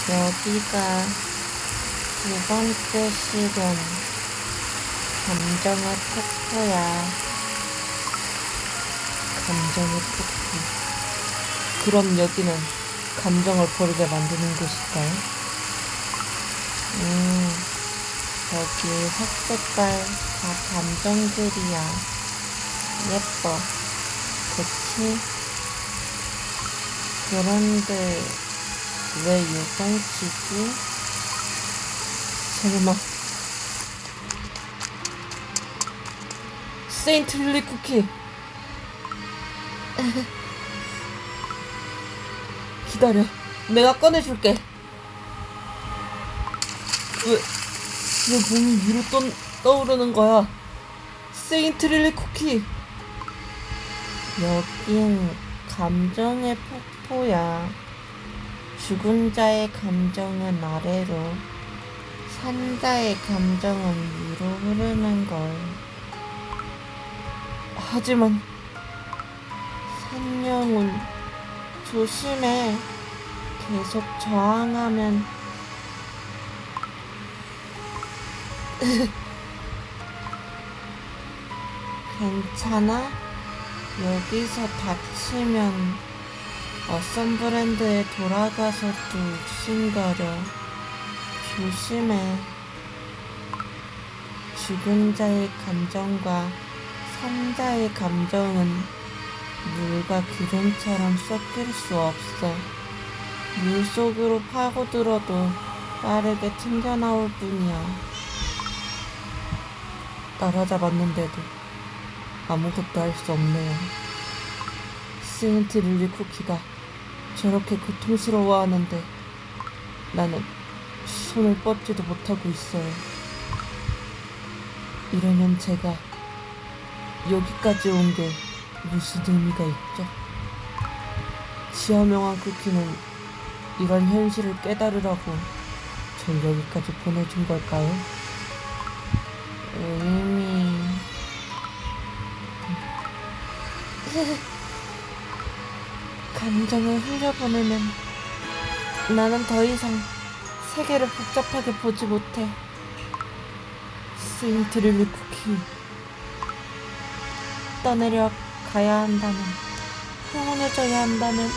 여기가 두 번째 시련, 감정의 폭포야. 감정의 폭포. 그럼 여기는 감정을 버리게 만드는 곳일까요? 여기 색색깔 다 감정들이야. 예뻐. 그치? 그런데 왜 요동치지? 설마 세인트 릴리 쿠키. 기다려, 내가 꺼내줄게. 왜 몸이 위로 떠오르는 거야? 세인트 릴리 쿠키. 여긴 감정의 폭포야. 죽은 자의 감정은 아래로, 산 자의 감정은 위로 흐르는 걸. 하지만 산영은 조심해. 계속 저항하면 괜찮아? 여기서 다치면 어썸브랜드에 돌아가서 또 육신가려. 조심해. 죽은 자의 감정과 산자의 감정은 물과 기름처럼 섞일 수 없어. 물속으로 파고들어도 빠르게 튕겨나올 뿐이야. 따라잡았는데도 아무것도 할 수 없네요. 세인트 릴리 쿠키가 저렇게 고통스러워하는데 나는 손을 뻗지도 못하고 있어요. 이러면 제가 여기까지 온 게 무슨 의미가 있죠? 지하명한 쿠키는 이런 현실을 깨달으라고 절 여기까지 보내준 걸까요? 의미... 감정을 흘려보내면 나는 더 이상 세계를 복잡하게 보지 못해. 세인트 릴리 쿠키, 떠내려 가야 한다면, 평온해져야 한다면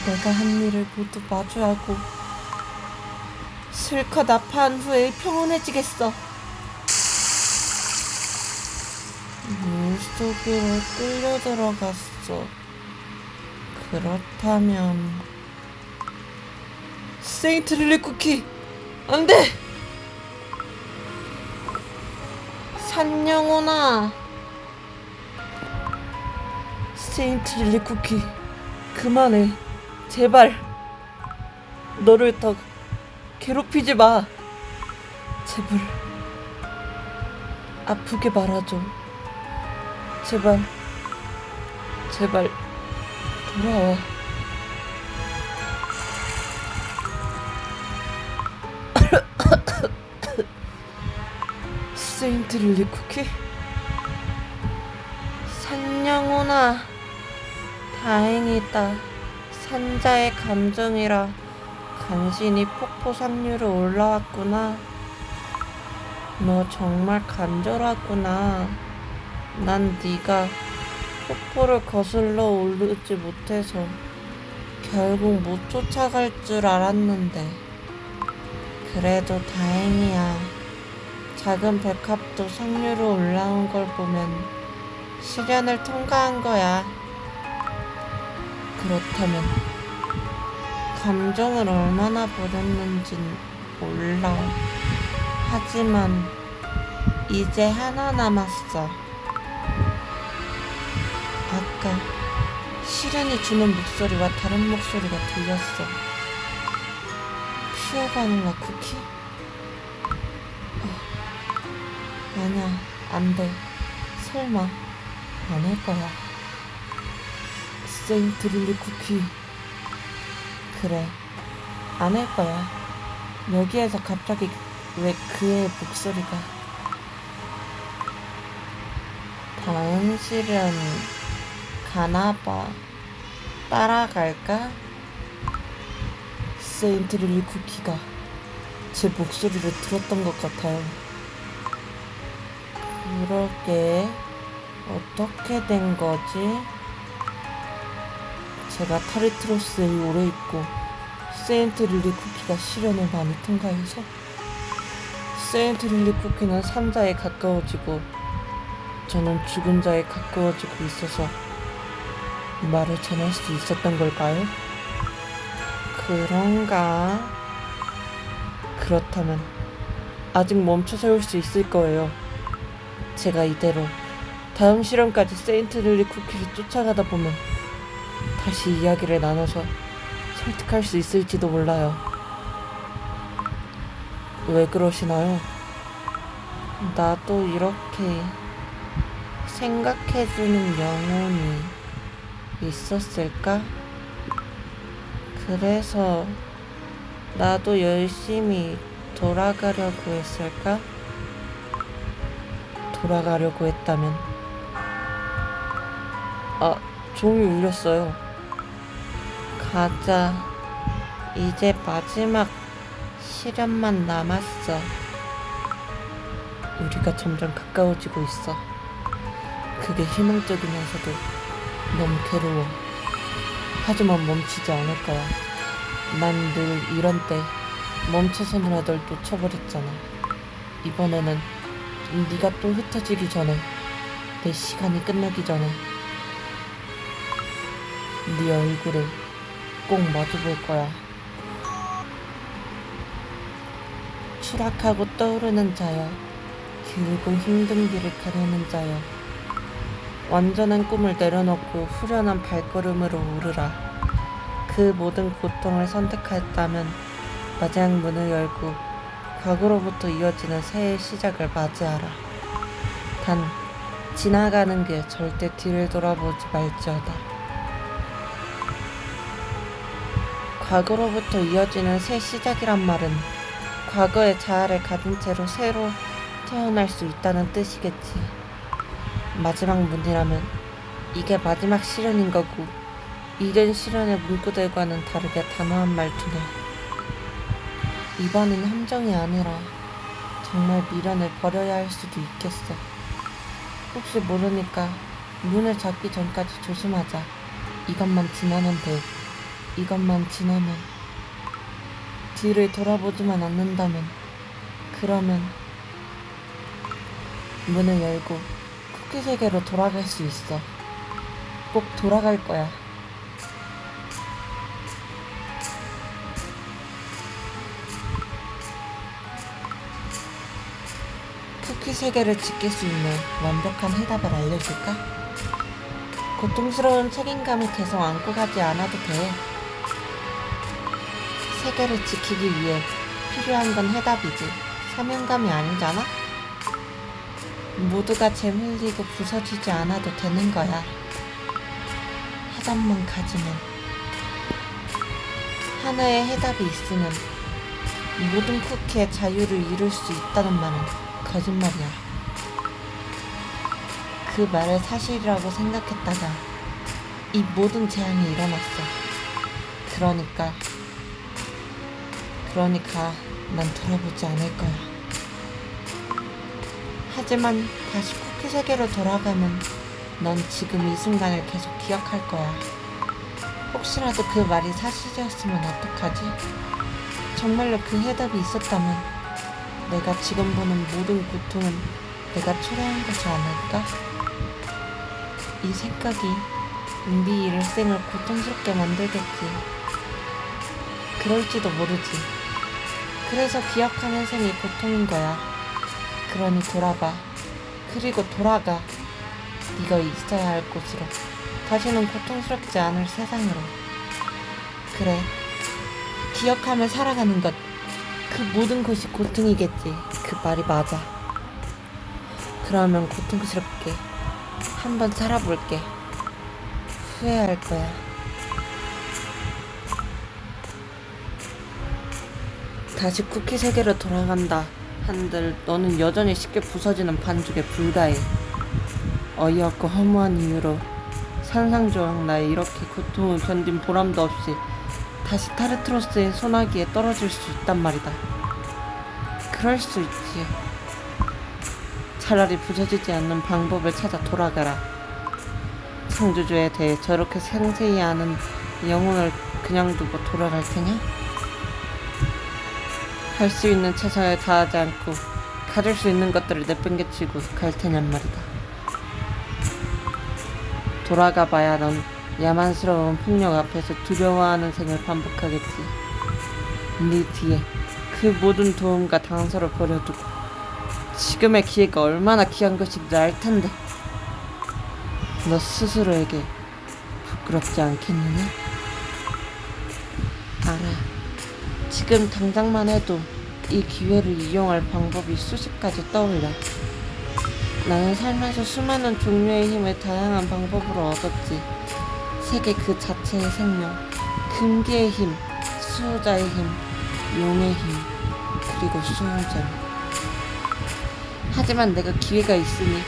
내가 한 일을 모두 마주하고 실컷 아파한 후에 평온해지겠어. 물속으로 끌려 들어갔어. 그렇다면 세인트 릴리 쿠키, 안돼! 산영혼아. 세인트 릴리 쿠키, 그만해. 제발. 너를 더 괴롭히지 마. 제발 아프게 말아줘. 제발 돌아와. 세인트 릴리 쿠키, 산영혼아, 다행이다. 산자의 감정이라 간신히 폭포 상류로 올라왔구나. 너 정말 간절하구나. 난 네가 폭포를 거슬러 오르지 못해서 결국 못 쫓아갈 줄 알았는데. 그래도 다행이야. 작은 백합도 상류로 올라온 걸 보면 시련을 통과한 거야. 그렇다면 감정을 얼마나 버렸는진 몰라. 하지만 이제 하나 남았어. 아까 시련이 주는 목소리와 다른 목소리가 들렸어. 퓨어 바닐라 쿠키? 아니야, 안 돼. 설마 아닐 거야. 세인트 릴리 쿠키, 그래, 아닐 거야. 여기에서 갑자기 왜 그의 목소리가. 다음 시련 가나봐. 따라갈까? 세인트 릴리 쿠키가 제 목소리를 들었던 것 같아요. 그러게, 어떻게 된 거지? 제가 타르트로스에 오래 있고 세인트 릴리 쿠키가 시련을 많이 통과해서 세인트 릴리 쿠키는 산자에 가까워지고 저는 죽은 자에 가까워지고 있어서 말을 전할 수 있었던 걸까요? 그런가? 그렇다면 아직 멈춰 세울 수 있을 거예요. 제가 이대로 다음 실험까지 세인트 릴리 쿠키를 쫓아가다 보면 다시 이야기를 나눠서 설득할 수 있을지도 몰라요. 왜 그러시나요? 나도 이렇게 생각해주는 영혼이 있었을까? 그래서 나도 열심히 돌아가려고 했을까? 돌아가려고 했다면 종이 울렸어요. 가자. 이제 마지막 시련만 남았어. 우리가 점점 가까워지고 있어. 그게 희망적이면서도 너무 괴로워. 하지만 멈추지 않을 거야. 난 늘 이런 때 멈춰서느라 널 놓쳐버렸잖아. 이번에는 네가 또 흩어지기 전에, 내 시간이 끝나기 전에 네 얼굴을 꼭 마주볼 거야. 추락하고 떠오르는 자여, 길고 힘든 길을 가려는 자여, 완전한 꿈을 내려놓고 후련한 발걸음으로 오르라. 그 모든 고통을 선택했다면 마지막 문을 열고 과거로부터 이어지는 새해의 시작을 맞이하라. 단 지나가는 길 절대 뒤를 돌아보지 말지어다. 과거로부터 이어지는 새 시작이란 말은 과거의 자아를 가진 채로 새로 태어날 수 있다는 뜻이겠지. 마지막 문이라면 이게 마지막 시련인 거고, 이전 시련의 문구들과는 다르게 단호한 말투네. 이번엔 함정이 아니라 정말 미련을 버려야 할 수도 있겠어. 혹시 모르니까 문을 잡기 전까지 조심하자. 이것만 지나면 돼. 이것만 지나면. 뒤를 돌아보지만 않는다면, 그러면 문을 열고 쿠키 세계로 돌아갈 수 있어. 꼭 돌아갈 거야. 쿠키 세계를 지킬 수 있는 완벽한 해답을 알려줄까? 고통스러운 책임감을 계속 안고 가지 않아도 돼. 세계를 지키기 위해 필요한 건 해답이지 사명감이 아니잖아? 모두가 잼 흘리고 부서지지 않아도 되는 거야. 해답만 가지면. 하나의 해답이 있으면 모든 쿠키의 자유를 이룰 수 있다는 말은 거짓말이야. 그 말을 사실이라고 생각했다가 이 모든 재앙이 일어났어. 그러니까 난 돌아보지 않을 거야. 하지만 다시 쿠키 세계로 돌아가면 넌 지금 이 순간을 계속 기억할 거야. 혹시라도 그 말이 사실이었으면 어떡하지? 정말로 그 해답이 있었다면 내가 지금 보는 모든 고통은 내가 초래한 것이 아닐까? 이 생각이 네 일생을 고통스럽게 만들겠지. 그럴지도 모르지. 그래서 기억하는 생이 고통인 거야. 그러니 돌아가. 그리고 돌아가. 네가 있어야 할 곳으로. 다시는 고통스럽지 않을 세상으로. 그래. 기억하며 살아가는 것. 그 모든 것이 고통이겠지. 그 말이 맞아. 그러면 고통스럽게 한번 살아볼게. 후회할 거야. 다시 쿠키 세계로 돌아간다 한들 너는 여전히 쉽게 부서지는 반죽에 불과해. 어이없고 허무한 이유로 산상조각 나에 이렇게 고통을 견딘 보람도 없이 다시 타르트로스의 소나기에 떨어질 수 있단 말이다. 그럴 수 있지. 차라리 부서지지 않는 방법을 찾아 돌아가라. 창조주에 대해 저렇게 상세히 아는 영혼을 그냥 두고 돌아갈 테냐? 할 수 있는 최선을 다하지 않고 가질 수 있는 것들을 내팽개치고 갈 테냔 말이다. 돌아가봐야 넌 야만스러운 폭력 앞에서 두려워하는 생을 반복하겠지. 네 뒤에 그 모든 도움과 당서를 버려두고 지금의 기회가 얼마나 귀한 것인지 알 텐데 너 스스로에게 부끄럽지 않겠느냐? 알아. 지금 당장만 해도 이 기회를 이용할 방법이 수십 가지 떠올려. 나는 살면서 수많은 종류의 힘을 다양한 방법으로 얻었지. 세계 그 자체의 생명, 금기의 힘, 수호자의 힘, 용의 힘, 그리고 수호자. 하지만 내가 기회가 있으니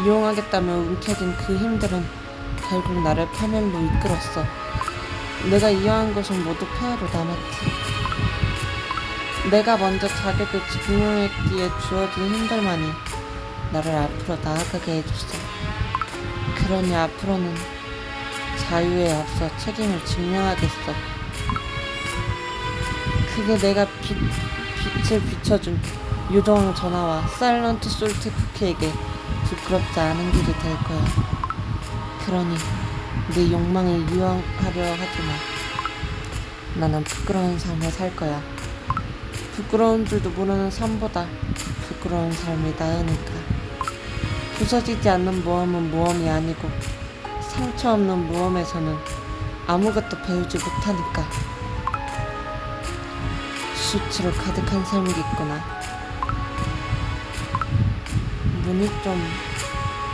이용하겠다며 움켜쥔 그 힘들은 결국 나를 파멸로 이끌었어. 내가 이용한 것은 모두 폐허로 남았지. 내가 먼저 자격을 증명했기에 주어진 힘들만이 나를 앞으로 나아가게 해줬어. 그러니 앞으로는 자유에 앞서 책임을 증명하겠어. 그게 내가 빛을 비춰준 요정 전하와 사일런트 솔트 쿠키에게 부끄럽지 않은 길이 될 거야. 그러니 내 욕망을 이용하려 하지 마. 나는 부끄러운 삶을 살 거야. 부끄러운 줄도 모르는 삶보다 부끄러운 삶이 나으니까. 부서지지 않는 모험은 모험이 아니고 상처 없는 모험에서는 아무것도 배우지 못하니까. 수치로 가득한 삶이겠구나. 문이 좀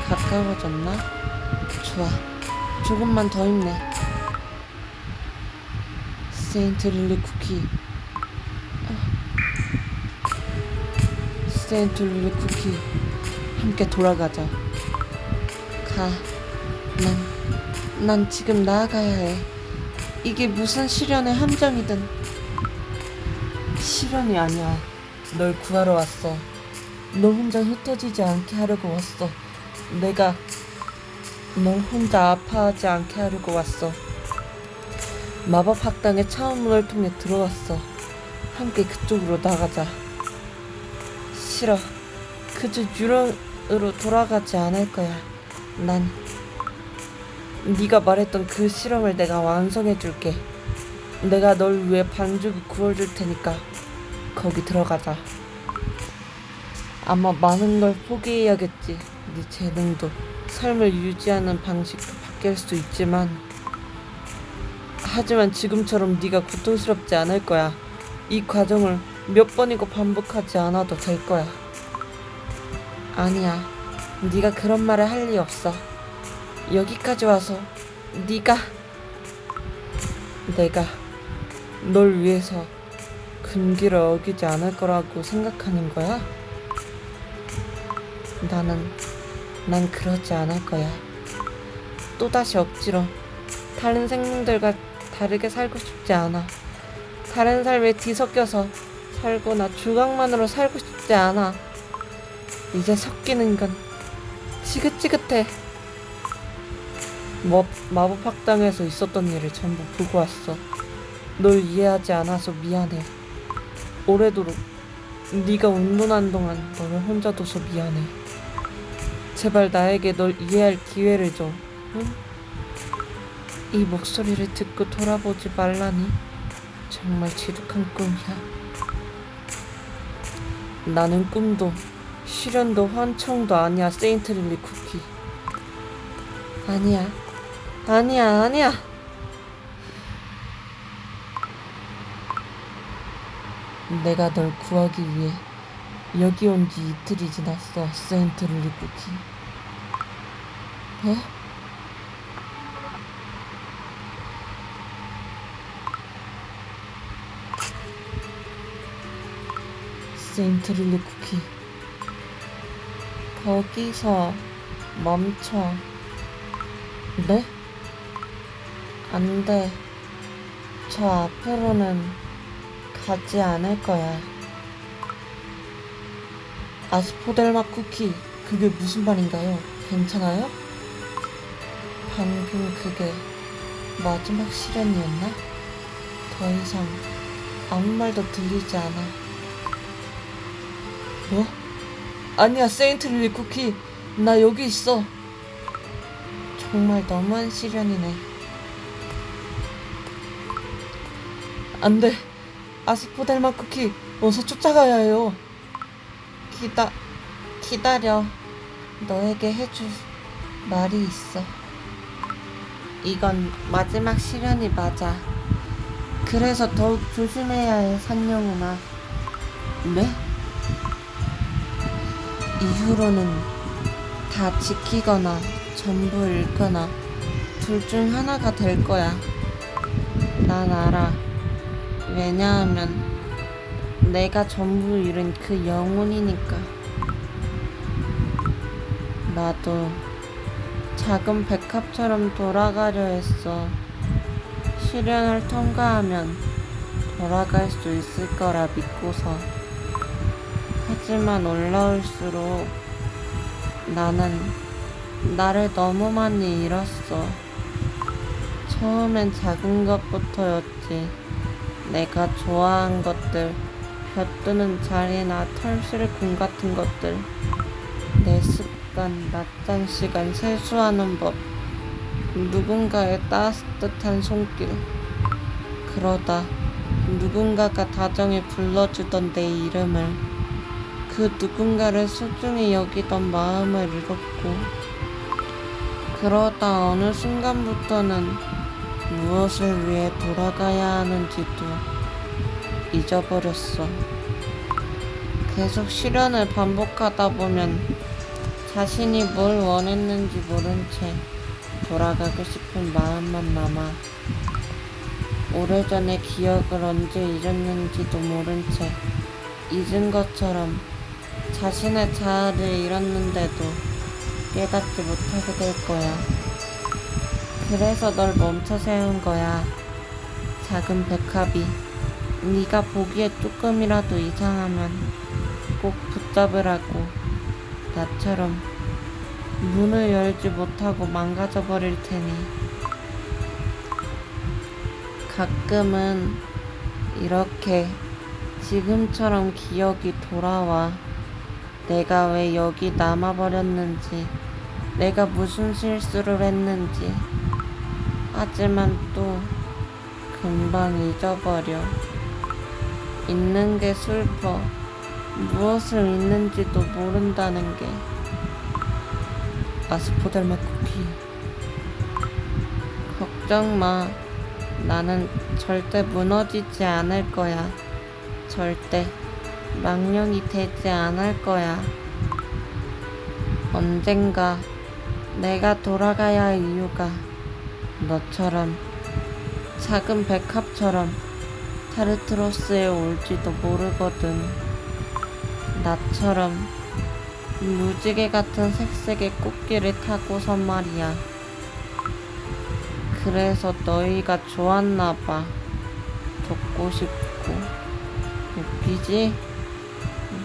가까워졌나? 좋아. 조금만 더 힘내. 세인트 릴리 쿠키. 세인트 릴리 쿠키. 함께 돌아가자. 가. 난 지금 나아가야 해. 이게 무슨 시련의 함정이든. 시련이 아니야. 널 구하러 왔어. 너 혼자 흩어지지 않게 하려고 왔어. 내가 널 혼자 아파하지 않게 하려고 왔어. 마법 학당의 차원문을 통해 들어왔어. 함께 그쪽으로 나가자. 싫어. 그저 유령으로 돌아가지 않을 거야. 난 네가 말했던 그 실험을 내가 완성해줄게. 내가 널 위해 반죽을 구워줄 테니까 거기 들어가자. 아마 많은 걸 포기해야겠지. 네 재능도 삶을 유지하는 방식도 바뀔 수 있지만 하지만 지금처럼 네가 고통스럽지 않을 거야. 이 과정을 몇 번이고 반복하지 않아도 될 거야. 아니야. 네가 그런 말을 할 리 없어. 여기까지 와서 내가 널 위해서 금기를 어기지 않을 거라고 생각하는 거야? 난 그러지 않을 거야. 또다시 억지로 다른 생명들과 다르게 살고 싶지 않아. 다른 삶에 뒤섞여서 살거나 주각만으로 살고 싶지 않아. 이제 섞이는 건 지긋지긋해. 마법 학당에서 있었던 일을 전부 보고 왔어. 널 이해하지 않아서 미안해. 오래도록 네가 운동한 동안 너를 혼자 둬서 미안해. 제발 나에게 널 이해할 기회를 줘. 응? 이 목소리를 듣고 돌아보지 말라니. 정말 지독한 꿈이야. 나는 꿈도 시련도 환청도 아니야. 세인트 릴리 쿠키. 아니야. 내가 널 구하기 위해 여기 온 지 이틀이 지났어. 세인트 릴리 쿠키. 세인트 릴리 쿠키. 거기서 멈춰. 네? 안 돼. 저 앞으로는 가지 않을 거야. 아스포델마 쿠키, 그게 무슨 말인가요? 괜찮아요? 방금 그게 마지막 시련이었나? 더 이상 아무 말도 들리지 않아. 뭐? 아니야, 세인트 릴리 쿠키. 나 여기 있어. 정말 너무한 시련이네. 안 돼. 아스포델마 쿠키, 어서 쫓아가야 해요. 기다려. 너에게 해줄 말이 있어. 이건 마지막 시련이 맞아. 그래서 더욱 조심해야 해, 산영훈아. 네? 이후로는 다 지키거나 전부 잃거나 둘 중 하나가 될 거야. 난 알아. 왜냐하면 내가 전부 잃은 그 영혼이니까. 나도 작은 백합처럼 돌아가려 했어. 시련을 통과하면 돌아갈 수 있을 거라 믿고서. 하지만 올라올수록 나는 나를 너무 많이 잃었어. 처음엔 작은 것부터였지. 내가 좋아한 것들, 벼뜨는 자리나 털실금 같은 것들, 내 습관, 낮잠 시간 세수하는 법, 누군가의 따뜻한 손길. 그러다 누군가가 다정히 불러주던 내 이름을, 그 누군가를 소중히 여기던 마음을 잃었고, 그러다 어느 순간부터는 무엇을 위해 돌아가야 하는지도 잊어버렸어. 계속 시련을 반복하다 보면 자신이 뭘 원했는지 모른 채 돌아가고 싶은 마음만 남아. 오래전의 기억을 언제 잊었는지도 모른 채 잊은 것처럼 자신의 자아를 잃었는데도 깨닫지 못하게 될 거야. 그래서 널 멈춰 세운 거야. 작은 백합이. 네가 보기에 조금이라도 이상하면 꼭 붙잡으라고. 나처럼 문을 열지 못하고 망가져 버릴 테니. 가끔은 이렇게 지금처럼 기억이 돌아와. 내가 왜 여기 남아버렸는지, 내가 무슨 실수를 했는지. 하지만 또 금방 잊어버려. 잊는 게 슬퍼. 무엇을 잊는지도 모른다는 게. 아스포델마 쿠키, 걱정 마. 나는 절대 무너지지 않을 거야. 절대 망령이 되지 않을 거야. 언젠가 내가 돌아가야 할 이유가 너처럼, 작은 백합처럼 타르트로스에 올지도 모르거든. 나처럼 무지개 같은 색색의 꽃길을 타고선 말이야. 그래서 너희가 좋았나봐. 돕고 싶고. 웃기지?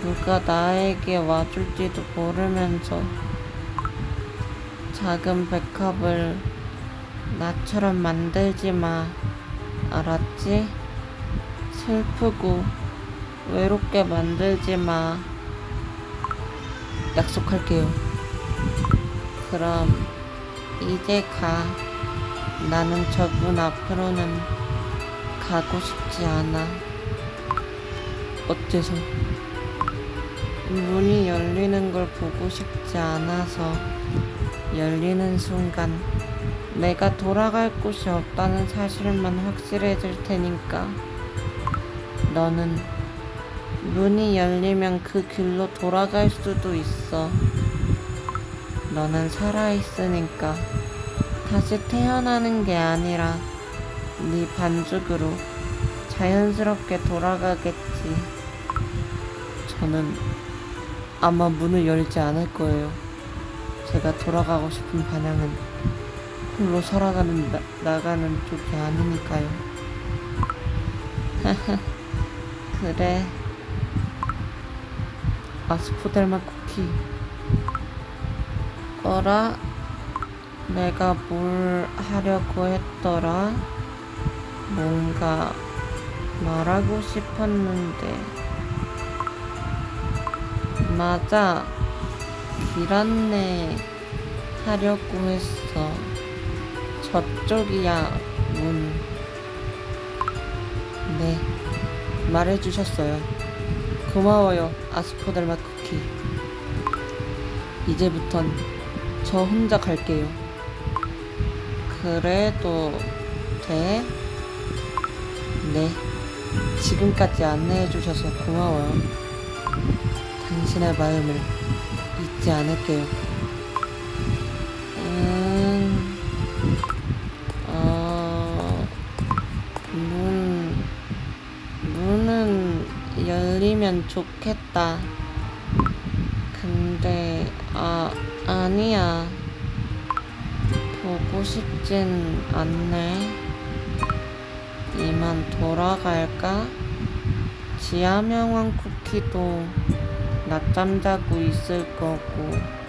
누가 나에게 와줄지도 모르면서 작은 백합을 나처럼 만들지 마. 알았지? 슬프고 외롭게 만들지 마. 약속할게요. 그럼 이제 가. 나는 저분 앞으로는 가고 싶지 않아. 어째서? 문이 열리는 걸 보고 싶지 않아서. 열리는 순간 내가 돌아갈 곳이 없다는 사실만 확실해질 테니까. 너는 문이 열리면 그 길로 돌아갈 수도 있어. 너는 살아있으니까 다시 태어나는 게 아니라 네 반죽으로 자연스럽게 돌아가겠지. 저는 아마 문을 열지 않을 거예요. 제가 돌아가고 싶은 방향은 홀로 살아가는 나가는 쪽이 아니니까요. 그래. 아스포델마 쿠키. 어라? 내가 뭘 하려고 했더라? 뭔가 말하고 싶었는데. 맞아. 길 안내 하려고 했어. 저쪽이야, 문. 네, 말해주셨어요. 고마워요, 아스포델마 쿠키. 이제부턴 저 혼자 갈게요. 그래도 돼? 네, 지금까지 안내해주셔서 고마워요. 당신의 마음을 잊지 않을게요. 문은 열리면 좋겠다. 근데, 아니야. 보고 싶진 않네. 이만 돌아갈까? 지하명왕 쿠키도 낮잠 자고 있을 거고.